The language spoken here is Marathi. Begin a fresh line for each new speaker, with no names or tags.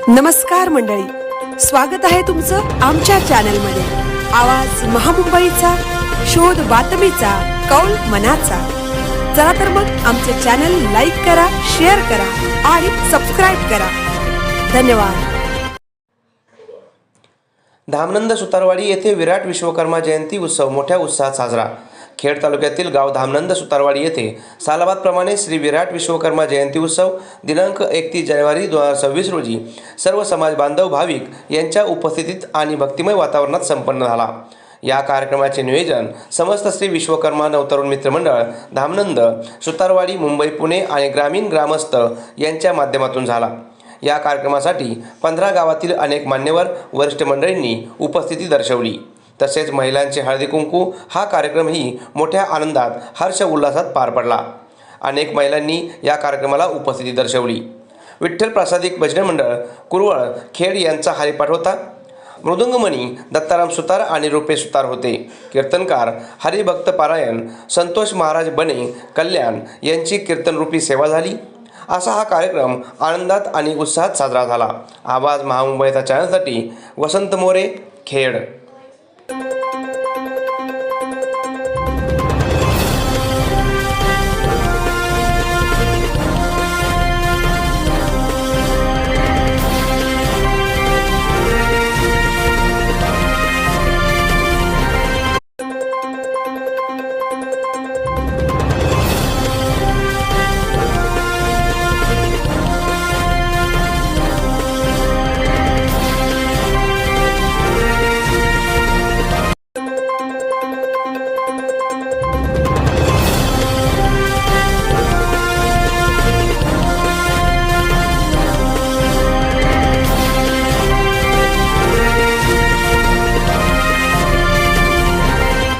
नमस्कार मंडळी, स्वागत आहे तुमचं आमच्या चॅनलमध्ये। आवाज महामुंबईचा, शोध बातमीचा, कौल मनाचा। चला तर मग आमचे चॅनल लाईक करा, शेअर करा आणि सबस्क्राइब करा। धन्यवाद।
धामनंद सुतारवाडी येथे विराट विश्वकर्मा जयंती उत्सव मोठ्या उत्साहात साजरा। खेड तालुक्यातील गाव धामनंद सुतारवाडी येथे सालाबादप्रमाणे श्री विराट विश्वकर्मा जयंती उत्सव दिनांक 31 जानेवारी 2026 रोजी सर्व समाज बांधव भाविक यांच्या उपस्थितीत आणि भक्तिमय वातावरणात संपन्न झाला। या कार्यक्रमाचे नियोजन समस्त श्री विश्वकर्मा नवतरुण मित्र मंडळ धामनंद सुतारवाडी मुंबई पुणे आणि ग्रामीण ग्रामस्थ यांच्या माध्यमातून झाला। या कार्यक्रमासाठी 15 गावातील अनेक मान्यवर वरिष्ठ मंडळींनी उपस्थिती दर्शवली। तसेच महिलांचे हळदी कुंकू हा कार्यक्रमही मोठ्या आनंदात हर्ष उल्हासात पार पडला। अनेक महिलांनी या कार्यक्रमाला उपस्थिती दर्शवली। विठ्ठल प्रसादिक भजन मंडळ कुरवळ खेड यांचा हरिपाठ होता। मृदुंगमणी दत्ताराम सुतार आणि रुपेश सुतार होते। कीर्तनकार हरिभक्त पारायण संतोष महाराज बने कल्याण यांची कीर्तनरूपी सेवा झाली। असा हा कार्यक्रम आनंदात आणि उत्साहात साजरा झाला। आवाज महामुंबईचा चॅनलसाठी वसंत मोरे, खेड।